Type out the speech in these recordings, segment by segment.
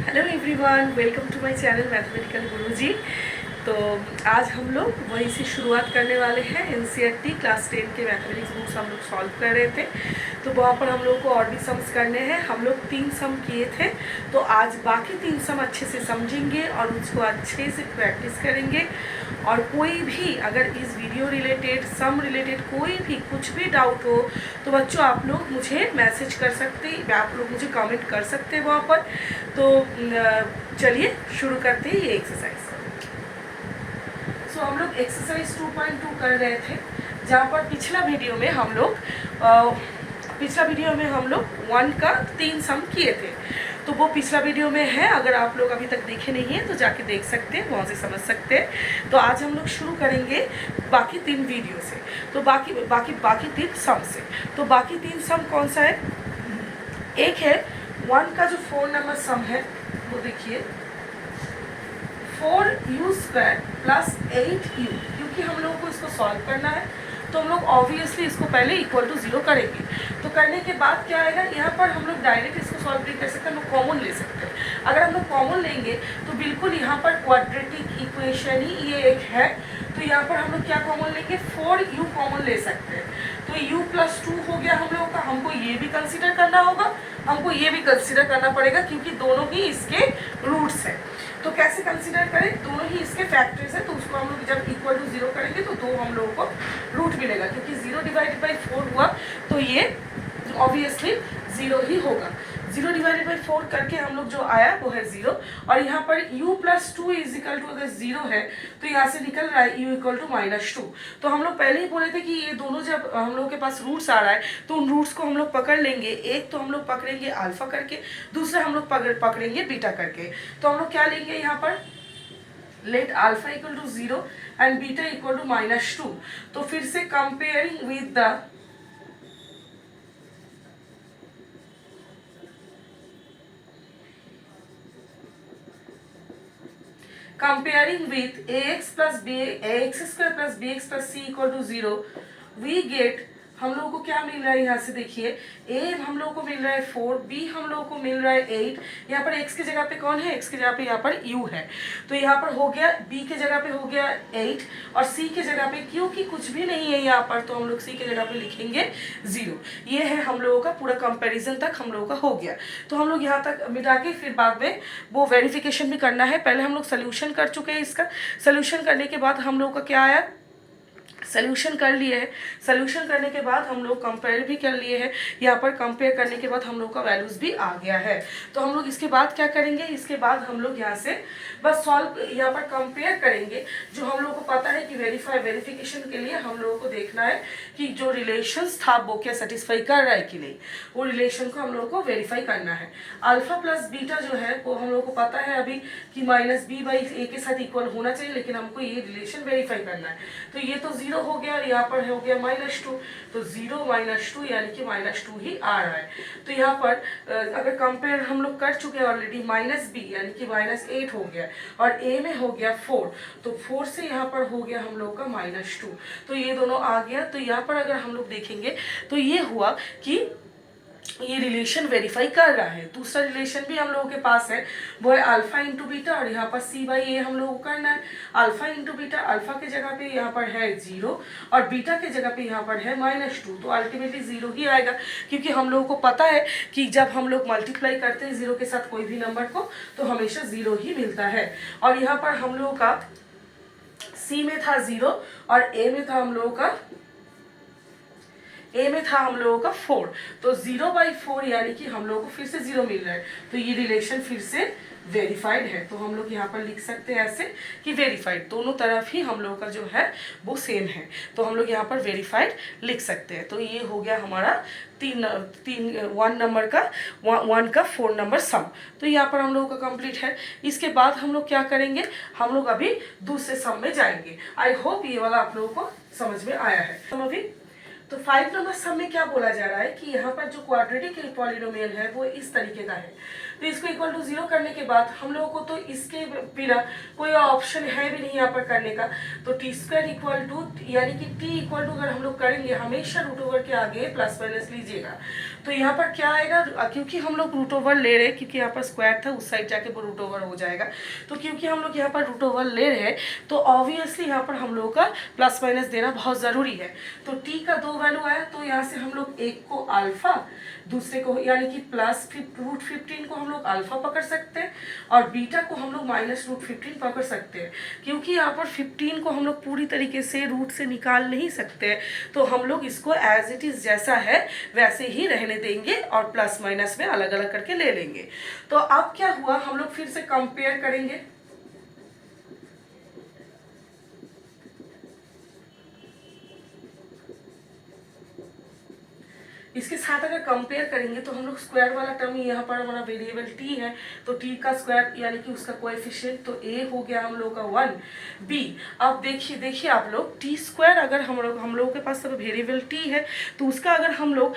Hello everyone, welcome to my channel mathematical Guruji. तो आज हम लोग वहीं से शुरुआत करने वाले हैं। एनसीईआरटी क्लास 10 के मैथमेटिक्स बुक्स हम लोग सॉल्व कर रहे थे, तो वहाँ पर हम लोग को और भी सम्स करने हैं। हम लोग 3 सम किए थे, तो आज बाकी 3 सम अच्छे से समझेंगे और उसको अच्छे से प्रैक्टिस करेंगे। और कोई भी अगर इस वीडियो रिलेटेड, सम रिलेटेड कोई भी कुछ भी डाउट हो तो बच्चों आप लोग मुझे मैसेज कर सकते, आप लोग मुझे कमेंट कर सकते हैं वहाँ पर। तो चलिए शुरू करते हैं ये एक्सरसाइज। सो हम लोग एक्सरसाइज 2.2 कर रहे थे, जहाँ पर पिछला वीडियो में हम लोग 1 का 3 सम किए थे। तो वो पिछला वीडियो में है, अगर आप लोग अभी तक देखे नहीं हैं तो जाके देख सकते हैं, वहाँ से समझ सकते हैं। तो आज हम लोग शुरू करेंगे बाकी 3 वीडियो से, तो बाकी 3 सम से। तो बाकी 3 सम कौन सा है? एक है 1 का जो 4 नंबर सम है, वो देखिए 4u² प्लस 8u। क्योंकि हम लोगों को इसको सॉल्व करना है तो हम लोग ऑब्वियसली इसको पहले इक्वल टू 0 करेंगे। तो करने के बाद क्या आएगा, यहाँ पर हम लोग डायरेक्ट इसको सॉल्व नहीं कर सकते, हम लोग कॉमन ले सकते हैं। अगर हम लोग कॉमन लेंगे तो बिल्कुल यहाँ पर क्वाड्रेटिक इक्वेशन ही ये एक है, तो यहाँ पर हम लोग क्या कॉमन लेंगे, 4u कॉमन ले सकते हैं। तो u + 2 हो गया हम लोगों का। हमको ये भी कंसिडर करना होगा, हमको ये भी कंसिडर करना पड़ेगा, क्योंकि दोनों ही इसके रूट्स हैं। तो कैसे कंसिडर करें, दोनों ही इसके फैक्टर्स हैं, तो उसको हम लोग जब इक्वल टू 0 करेंगे तो 2 हम लोगों को रूट मिलेगा, क्योंकि 0/4 हुआ तो ये ऑब्वियसली 0 ही होगा। 0/4 करके हम लोग जो आया वो है 0, और यहाँ पर u + 2 = अगर 0 है तो यहाँ से निकल रहा है u = -2। तो हम लोग पहले ही बोले थे कि ये दोनों जब हम लोग के पास रूट्स आ रहा है तो उन रूट्स को हम लोग पकड़ लेंगे। एक तो हम लोग पकड़ेंगे अल्फा करके, दूसरा हम लोग पकड़ेंगे बीटा करके। तो हम लोग क्या लेंगे यहाँ पर, लेट अल्फा = 0 एंड बीटा = -2। तो फिर से comparing with the comparing with ax + bx + c = 0, we get, हम लोगों को क्या मिल रहा है यहाँ से देखिए, a हम लोगों को मिल रहा है 4, b हम लोगों को मिल रहा है 8। यहाँ पर x की जगह पे कौन है, x की जगह पे यहाँ पर u है, तो यहाँ पर हो गया b के जगह पे हो गया 8, और c के जगह पे क्योंकि कुछ भी नहीं है यहाँ पर तो हम लोग c के जगह पे लिखेंगे 0। ये है हम लोगों का पूरा कंपैरिजन तक हम लोगों का हो गया। तो हम लोग यहाँ तक मिटा के फिर बाद में वो वेरिफिकेशन भी करना है। पहले हम लोग सोल्यूशन कर चुके हैं, इसका सोल्यूशन करने के बाद हम लोगों का क्या आया, सोल्यूशन कर लिए है। सोल्यूशन करने के बाद हम लोग कंपेयर भी कर लिए हैं, यहाँ पर कंपेयर करने के बाद हम लोग का वैल्यूज़ भी आ गया है। तो हम लोग इसके बाद क्या करेंगे, इसके बाद हम लोग यहाँ से बस सॉल्व, यहाँ पर कंपेयर करेंगे। जो हम लोग को पता है कि वेरिफिकेशन के लिए हम लोगों को देखना है कि जो रिलेशंस था वो क्या सेटिस्फाई कर रहा है कि नहीं, वो रिलेशन को हम लोग को वेरीफाई करना है। अल्फा + बीटा जो है वो हम लोग को पता है अभी कि -b/a के साथ इक्वल होना चाहिए, लेकिन हमको ये रिलेशन वेरीफाई करना है। तो ये तो 0 हो गया और यहाँ पर हो गया -2, तो 0 - 2 यानी कि -2 ही आ रहा है। तो यहाँ पर अगर कंपेयर हम लोग कर चुके हैं ऑलरेडी, -b यानी कि -8 हो गया और a में हो गया 4, तो 4 से यहाँ पर हो गया हम लोग का -2, तो ये दोनों आ गया। तो यहाँ पर अगर हम लोग देखेंगे तो ये हुआ कि ये रिलेशन वेरीफाई कर रहा है। दूसरा रिलेशन भी हम लोगों के पास है, वो है अल्फा × बीटा, और यहाँ पर c/a हम लोगों को करना है। अल्फा × बीटा, अल्फा के जगह पे यहाँ पर है 0 और बीटा के जगह पे यहाँ पर है -2, तो अल्टीमेटली 0 ही आएगा, क्योंकि हम लोगों को पता है कि जब हम लोग मल्टीप्लाई करते हैं 0 के साथ कोई भी नंबर को तो हमेशा 0 ही मिलता है। और यहाँ पर हम लोगों का c में था 0 और a में था हम लोगों का 4, तो 0/4 यानी कि हम लोगों को फिर से 0 मिल रहा है, तो ये रिलेशन फिर से वेरीफाइड है। तो हम लोग यहाँ पर लिख सकते हैं ऐसे कि वेरीफाइड, दोनों तरफ ही हम लोगों का जो है वो सेम है, तो हम लोग यहाँ पर वेरीफाइड लिख सकते हैं। तो ये हो गया हमारा 1 का 4 नंबर सम। तो यहाँ पर हम लोगों का कंप्लीट है। इसके बाद हम लोग क्या करेंगे, हम लोग अभी दूसरे सम में जाएंगे। आई होप ये वाला आप लोगों को समझ में आया है। हम अभी तो 5 नंबर सम में क्या बोला जा रहा है कि यहाँ पर जो क्वाड्रेटिक पॉलिनोमियल है वो इस तरीके का है। तो इसको इक्वल टू 0 करने के बाद हम लोगों को तो इसके बिना कोई ऑप्शन है भी नहीं यहाँ पर करने का। तो टी स्क्वायर इक्वल टू यानी कि टी इक्वल टू अगर हम लोग करेंगे हमेशा रूट ओवर के आगे प्लस माइनस लीजिएगा। तो यहाँ पर क्या आएगा, क्योंकि हम लोग रूट ओवर ले रहे हैं, क्योंकि यहाँ पर स्क्वायर था उस साइड जाके वो रूट ओवर हो जाएगा। तो क्योंकि हम लोग यहाँ पर रूट ओवर ले रहे हैं तो ऑब्वियसली यहाँ पर हम लोग का प्लस माइनस देना बहुत ज़रूरी है। तो टी का 2 वैल्यू आया, तो यहाँ से हम लोग एक को अल्फा, दूसरे को यानी कि प्लस रूट 15 को हम लोग अल्फा पकड़ सकते हैं और बीटा को हम लोग माइनस रूट 15 पकड़ सकते हैं। क्योंकि यहाँ पर 15 को हम लोग पूरी तरीके से रूट से निकाल नहीं सकते हैं, तो हम लोग इसको एज इट इज़ जैसा है वैसे ही रहने देंगे और प्लस माइनस में अलग अलग करके ले लेंगे। तो अब क्या हुआ, हम लोग फिर से कंपेयर करेंगे। इसके साथ अगर कंपेयर करेंगे तो हम लोग स्क्वायर वाला टर्म यहाँ पर हमारा वेरिएबल टी है, तो टी का स्क्वायर यानी कि उसका कोएफिशिएंट, तो ए हो गया हम लोग का 1, बी। अब देखिए आप लोग टी स्क्वायर अगर हम लोगों के पास सब वेरिएबल टी है तो उसका अगर हम लोग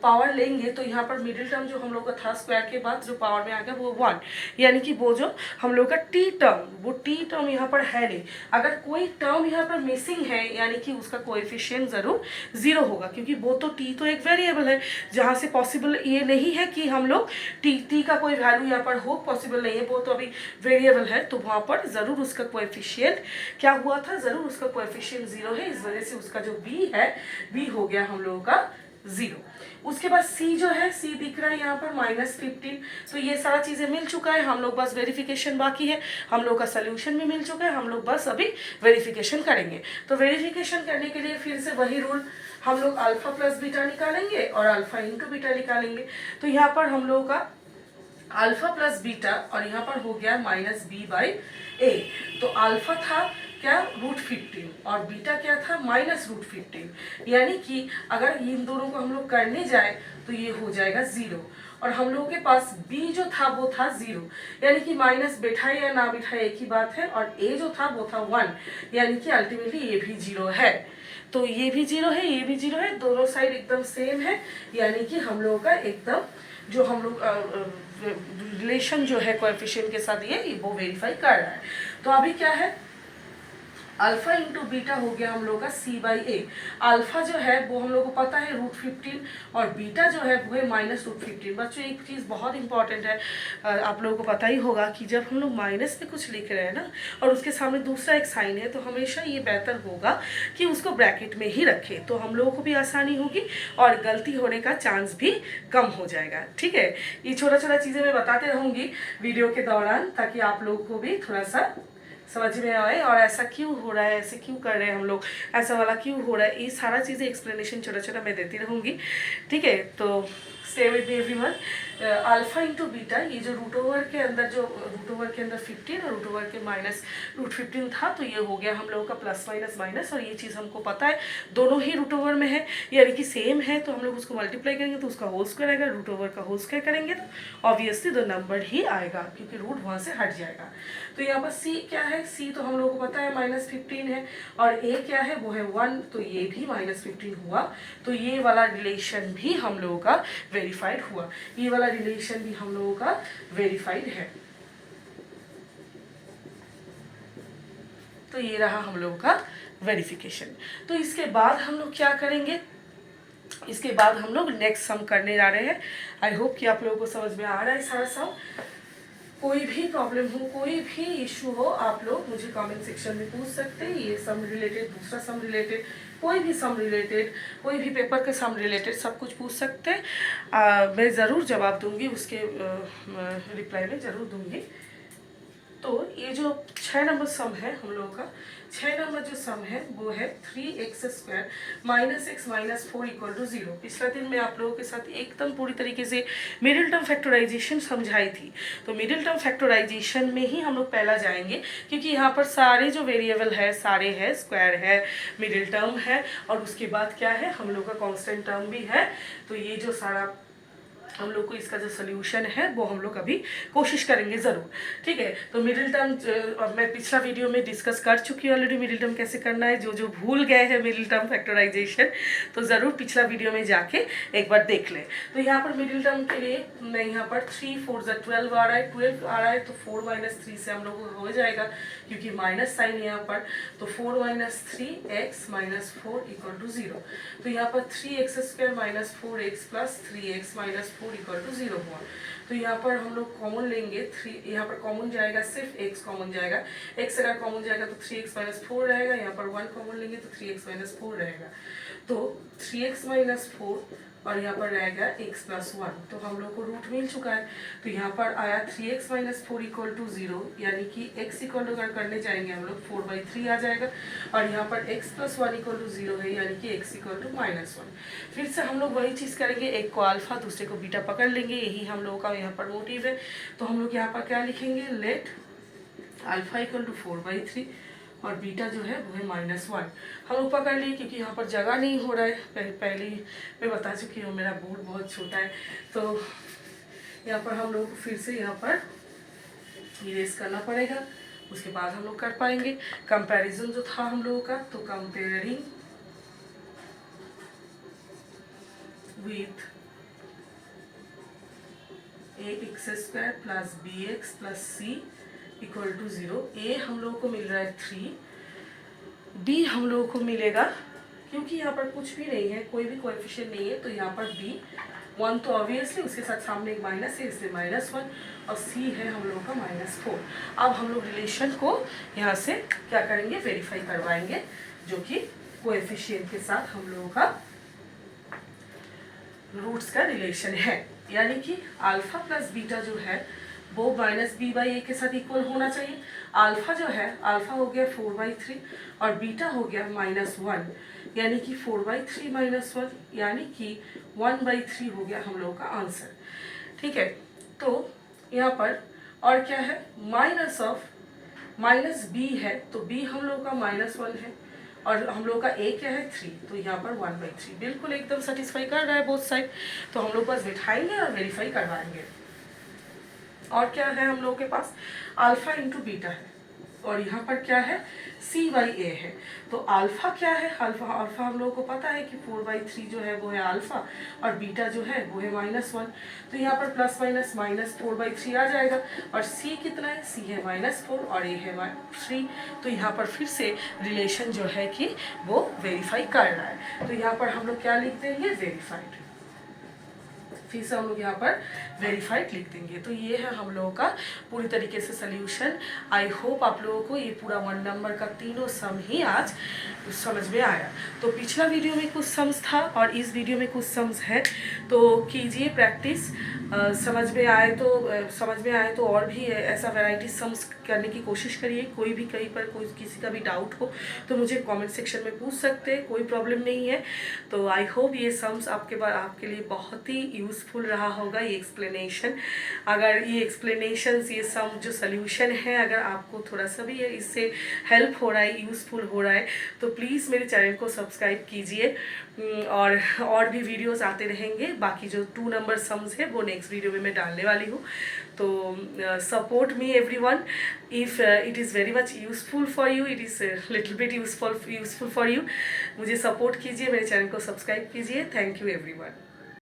पावर लेंगे तो यहाँ पर मिडिल टर्म जो हम लोग का था स्क्वायर के बाद जो पावर में आ गया वो 1, यानी कि वो जो हम लोग का टी टर्म, वो टी टर्म यहाँ पर है नहीं। अगर कोई टर्म यहाँ पर मिसिंग है यानी कि उसका कोएफिशिएंट जरूर 0 होगा, क्योंकि वो तो टी तो एक वेरिएबल है जहाँ से पॉसिबल ये नहीं है कि हम लोग टी का कोई वैल्यू यहाँ पर हो, पॉसिबल नहीं है, वो तो अभी वेरिएबल है। तो वहाँ पर ज़रूर उसका कोएफिशिएंट क्या हुआ था, ज़रूर उसका कोएफिशिएंट 0 है, इस वजह से उसका जो बी है, बी हो गया हम लोगों का 0। उसके बाद सी जो है, सी दिख रहा है यहाँ पर -15। तो ये सारा चीज़ें मिल चुका है, हम लोग बस वेरिफिकेशन बाकी है। हम लोग का सोल्यूशन भी मिल चुका है, हम लोग बस अभी वेरिफिकेशन करेंगे। तो वेरिफिकेशन करने के लिए फिर से वही रूल, हम लोग अल्फा प्लस बीटा निकालेंगे और अल्फा इंटू बीटा निकालेंगे। तो यहाँ पर हम लोगों का अल्फा प्लस बीटा और यहाँ पर हो गया -b/a। तो अल्फा था क्या, √15 और बीटा क्या था, -√15। यानी कि अगर इन दोनों को हम लोग करने जाए तो ये हो जाएगा 0 और हम लोगों के पास b जो था वो था 0, यानी कि माइनस बैठाए या ना बैठाए एक ही बात है, और a जो था वो था 1, यानी कि अल्टीमेटली ये भी 0 है। तो ये भी 0 है, ये भी 0 है, दोनों साइड एकदम सेम है, यानी कि हम लोगों का एकदम जो हम लोग रिलेशन जो है कोएफिशिएंट के साथ ये वो वेरीफाई कर रहा है। तो अभी क्या है, अल्फा इंटू बीटा हो गया हम लोग का c/a। अल्फा जो है वो हम लोग को पता है √15 और बीटा जो है वो है -√15। बच्चों एक चीज़ बहुत इंपॉर्टेंट है, आप लोगों को पता ही होगा कि जब हम लोग माइनस में कुछ लिख रहे हैं ना और उसके सामने दूसरा एक साइन है, तो हमेशा ये बेहतर होगा कि उसको ब्रैकेट में ही रखें, तो हम लोगों को भी आसानी होगी और गलती होने का चांस भी कम हो जाएगा। ठीक है, ये छोटा छोटा चीज़ें मैं बताते रहूँगी वीडियो के दौरान, ताकि आप लोगों को भी थोड़ा सा समझ में आए और ऐसा क्यों हो रहा है, ऐसे क्यों कर रहे हैं हम लोग, ऐसा वाला क्यों हो रहा है, ये सारा चीज़ें एक्सप्लेनेशन छोटा छोटा मैं देती रहूँगी। ठीक है, तो stay with me everyone. Alpha into beta, ये जो रूट ओवर के अंदर 15 और रूट ओवर के -√15 था, तो ये हो गया हम लोगों का प्लस माइनस माइनस, और ये चीज़ हमको पता है दोनों ही रूट ओवर में है यानी कि सेम है, तो हम लोग उसको मल्टीप्लाई करेंगे तो उसका होल स्क्वायर आएगा, रूट ओवर का होल स्क्वायर करेंगे तो ऑब्वियसली 2 नंबर ही आएगा, क्योंकि रूट वहाँ से हट जाएगा। तो यहाँ पर सी क्या है, सी तो हम लोगों को पता है -15 है, और ए क्या है वो है 1, तो ये भी -15 हुआ। तो ये वाला रिलेशन भी हम लोगों का वेरीफाइड हुआ, ये वाला रिलेशन भी हम लोगों का वेरीफाइड है। तो ये रहा हम लोगों का वेरिफिकेशन। तो इसके बाद हम लोग क्या करेंगे, इसके बाद हम लोग नेक्स्ट सम करने जा रहे हैं। आई होप कि आप लोगों को समझ में आ रहा है सारा सम। कोई भी प्रॉब्लम हो, कोई भी इशू हो, आप लोग मुझे कमेंट सेक्शन में पूछ सकते हैं। ये सम रिलेटेड, दूसरा सम रिलेटेड, कोई भी सम रिलेटेड, कोई भी पेपर के सम रिलेटेड सब कुछ पूछ सकते हैं। मैं ज़रूर जवाब दूंगी, उसके रिप्लाई में ज़रूर दूंगी। तो ये जो 6 नंबर सम है हम लोगों का, 6 नंबर जो सम है वो है 3x² -x -4 = 0। पिछला दिन मैं आप लोगों के साथ एकदम पूरी तरीके से मिडिल टर्म फैक्टराइजेशन समझाई थी। तो मिडिल टर्म फैक्टराइजेशन में ही हम लोग पहला जाएंगे, क्योंकि यहाँ पर सारे जो वेरिएबल है सारे है, स्क्वायर है, मिडिल टर्म है, और उसके बाद क्या है हम लोग का कांस्टेंट टर्म भी है। तो ये जो सारा हम लोग को इसका जो सोल्यूशन है वो हम लोग अभी कोशिश करेंगे ज़रूर, ठीक है। तो मिडिल टर्म मैं पिछला वीडियो में डिस्कस कर चुकी हूँ ऑलरेडी, मिडिल टर्म कैसे करना है। जो जो भूल गए हैं मिडिल टर्म फैक्टराइजेशन तो ज़रूर पिछला वीडियो में जाके एक बार देख लें। तो यहाँ पर मिडिल टर्म के लिए मैं यहाँ पर 3 4 12 आ रहा है, 12 आ रहा है तो 4 - 3 से हम लोग को हो जाएगा क्योंकि माइनस साइन यहाँ पर। तो 4 - 3x - 4 = 0। तो यहाँ पर 3x² - 4x + 3x - 4 = 0 हुआ। तो यहाँ पर हम लोग कॉमन लेंगे 3, यहाँ पर कॉमन जाएगा, सिर्फ x कॉमन जाएगा। x अगर कॉमन जाएगा तो 3x - 4 रहेगा। यहाँ पर 1 कॉमन लेंगे तो 3x - 4 रहेगा। तो 3x - 4 और यहाँ पर रहेगा x + 1। तो हम लोग को रूट मिल चुका है। तो यहाँ पर आया 3x - 4 = 0, यानी कि x इक्वल अगर करने जाएंगे हम लोग 4/3 आ जाएगा। और यहाँ पर x + 1 = 0 है, यानी कि x = -1। फिर से हम लोग वही चीज़ करेंगे, एक को अल्फा दूसरे को बीटा पकड़ लेंगे, यही हम लोगों का यहाँ पर मोटिव है। तो हम लोग यहाँ पर क्या लिखेंगे, लेट अल्फा = 4/3 और बीटा जो है वो है -1। हम लोग पकड़ लिए क्योंकि यहाँ पर जगह नहीं हो रहा है। पहले मैं बता चुकी हूँ मेरा बोर्ड बहुत छोटा है। तो यहाँ पर हम लोग को फिर से यहाँ पर इरेज करना पड़ेगा, उसके बाद हम लोग कर पाएंगे। कंपैरिजन जो था हम लोगों का, तो comparing with ax² + bx + c = 0। a हम लोगों को मिल रहा है 3, b हम लोगों को मिलेगा, क्योंकि यहाँ पर कुछ भी नहीं है, कोई भी कोएफिशिएंट नहीं है, तो यहाँ पर b 1 तो ऑब्वियसली, उसके साथ सामने एक माइनस है इसलिए -1, और c है हम लोगों का -4। अब हम लोग रिलेशन को यहाँ से क्या करेंगे, वेरीफाई करवाएंगे, जो कि कोएफिशिएंट के साथ हम लोगों का रूट्स का रिलेशन है। यानी कि अल्फा प्लस बीटा जो है वो -b/a के साथ इक्वल होना चाहिए। अल्फा जो है, अल्फा हो गया 4/3 और बीटा हो गया -1, यानी कि 4/3 - 1, यानी कि 1/3 हो गया हम लोगों का आंसर, ठीक है। तो यहाँ पर और क्या है, -b है, तो b हम लोग का -1 है और हम लोग का a क्या है 3, तो यहाँ पर 1/3 बिल्कुल एकदम सेटिस्फाई कर रहा है बोथ साइड। तो हम लोग बस बिठाएंगे और वेरीफाई करवाएंगे। और क्या है हम लोगों के पास, अल्फा × बीटा है और यहाँ पर क्या है, c/a है। तो अल्फा क्या है, अल्फा हम लोगों को पता है कि 4/3 जो है वो है अल्फा और बीटा जो है वो है -1। तो यहाँ पर ± -4/3 आ जाएगा। और c कितना है, c है -4 और a है 3। तो यहाँ पर फिर से रिलेशन जो है कि वो वेरीफाई कर रहा है। तो यहाँ पर हम लोग क्या लिख देंगे, वेरीफाइड। फिर से हम लोग यहाँ पर वेरीफाइड लिख देंगे। तो ये है हम लोगों का पूरी तरीके से सोल्यूशन। आई होप आप लोगों को ये पूरा 1 नंबर का तीनों सम ही आज समझ में आया। तो पिछला वीडियो में कुछ सम्स था और इस वीडियो में कुछ सम्स है, तो कीजिए प्रैक्टिस। समझ में आए तो और भी ऐसा वैरायटी सम्स करने की कोशिश करिए। कोई भी कहीं पर कोई किसी का भी डाउट हो तो मुझे कमेंट सेक्शन में पूछ सकते हैं, कोई प्रॉब्लम नहीं है। तो आई होप ये सम्स आपके लिए बहुत ही यूज़फुल रहा होगा, ये एक्सप्लेनेशन। अगर ये एक्सप्लेनेशंस, ये सम जो सोल्यूशन है, अगर आपको थोड़ा सा भी इससे हेल्प हो रहा है, यूज़फुल हो रहा है, तो प्लीज़ मेरे चैनल को सब्सक्राइब कीजिए। और भी वीडियोस आते रहेंगे। बाकी जो 2 नंबर सम्स है वो नेक्स्ट वीडियो में मैं डालने वाली हूँ। तो support me everyone. If it is very much useful for you, it is little bit useful for you. मुझे सपोर्ट कीजिए, मेरे चैनल को सब्सक्राइब कीजिए। Thank you everyone.